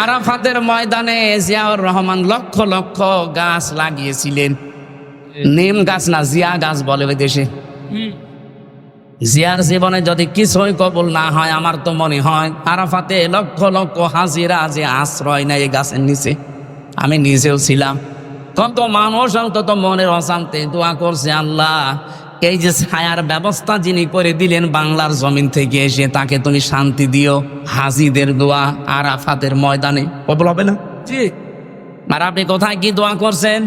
আরাফাতের ময়দানে জিয়াউর রহমান লক্ষ লক্ষ গাছ লাগিয়েছিলেন। নিম গাছ না, জিয়া গাছ বলে ওই দেশে। জিয়ার জীবনে যদি কিছুই কবুল না হয়, আমার তো মনে হয় আরাফাতে লক্ষ লক্ষ হাজিরা যে আশ্রয় নেয় এই গাছের নিচে। আমি নিজেও ছিলাম। কত মানুষ অন্তত মনের অশান্তি দোয়া করছে, আল্লাহ এই যে ছায়ার ব্যবস্থা যিনি করে দিলেন বাংলার জমিন থেকে এসে, তাকে তুমি শান্তি দিও। হাজিদের দোয়া আরাফাতের ময়দানে কবুল হবে না? জি। আর আপনি কোথায় কি দোয়া করছেন?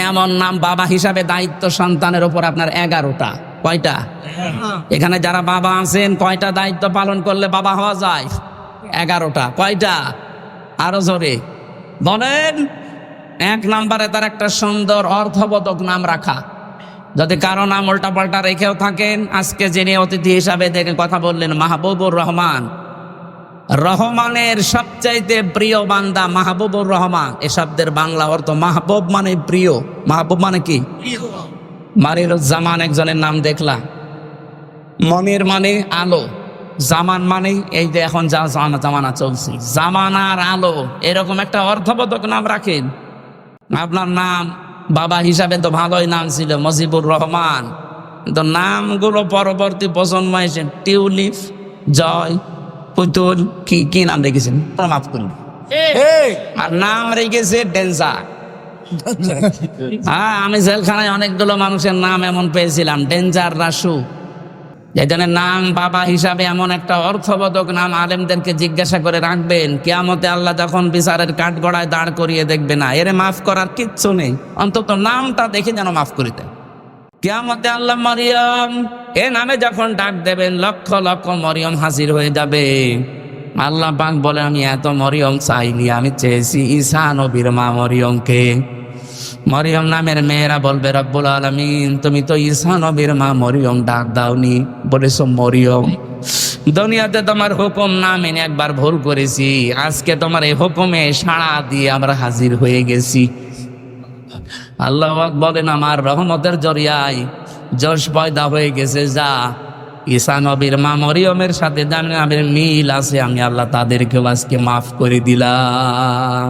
এমন নাম বাবা হিসাবে দায়িত্ব সন্তানের উপর আপনার 11টা। কয়টা? এখানে যারা বাবা আছেন, কয়টা দায়িত্ব পালন করলে বাবা হওয়া যায়? 11টা। কয়টা? আরো জোরে বলেন। 1 নম্বরে তার একটা সুন্দর অর্থবোধক নাম রাখা। যদি কারো নাম উল্টা পাল্টা রেখেও থাকেন, আজকে যিনি অতিথি হিসাবে দেখে কথা বললেন মাহবুবুর রহমান, রহমানের সবচাইতে প্রিয় বান্দা মাহবুবুর রহমান। এ শব্দের বাংলা অর্থ মাহবুব মানে প্রিয়। মাহবুব মানে কি? মানিরুজ্জামান একজনের নাম দেখলাম। মনির মানে আলো, জামান মানে এই যে এখন যা জামানা চলছে, জামানার আলো। এরকম একটা অর্থবোধক নাম রাখেন। আপনার নাম বাবা হিসাবে তো ভালোই নাম ছিল, মুজিবুর রহমান। কিন্তু নামগুলো পরবর্তী প্রজন্ম এসে টিউলিপ, জয়, পুতুল, কি নাম রেখেছেন? মাফ করুন, আর নাম রেখেছে ডেঞ্জার। হ্যাঁ, আমি জেলখানায় অনেকগুলো মানুষের নাম এমন পেয়েছিলাম, ডেঞ্জার, রাসু। যেজনের নাম বাবা হিসাবে এমন একটা অর্থবোধক নাম আলেমদেরকে জিজ্ঞাসা করে রাখবেন, কিয়ামতে আল্লাহ যখন বিচারের কাঠগড়ায় দাঁড় করিয়ে দেখবে না, এরে মাফ করার কিচ্ছু নেই, অন্তত নামটা দেখে যেন মাফ করে দেয়। কিয়ামতে আল্লাহ মরিয়ম এ নামে যখন ডাক দেবেন, লক্ষ লক্ষ মরিয়ম হাজির হয়ে যাবে। আল্লাহ পাক বলে, আমি এত মরিয়ম চাইনি, আমি চেয়েছি ঈসা নবীর মা মরিয়মকে। মরিয়ম নামের মেয়েরা বলবে, রব্বুল আলামিন তুমি তো ঈসা নবীর মা মরিয়ম ডাক দাওনি, বলেছো মরিয়ম। দুনিয়াতে তোমার হুকুম না মেনে একবার ভুল করেছি, আজকে তোমার এই হুকুমে সাড়া দিয়ে আমরা হাজির হয়ে গেছি। আল্লাহ বলেন, আমার রহমতের জরিয়ায় জশ পয়দা হয়ে গেছে। যা ঈসা নবীর মা মরিয়মের সাথে জানেন মিল আছে, আমি আল্লাহ তাদেরকেও আজকে মাফ করে দিলাম।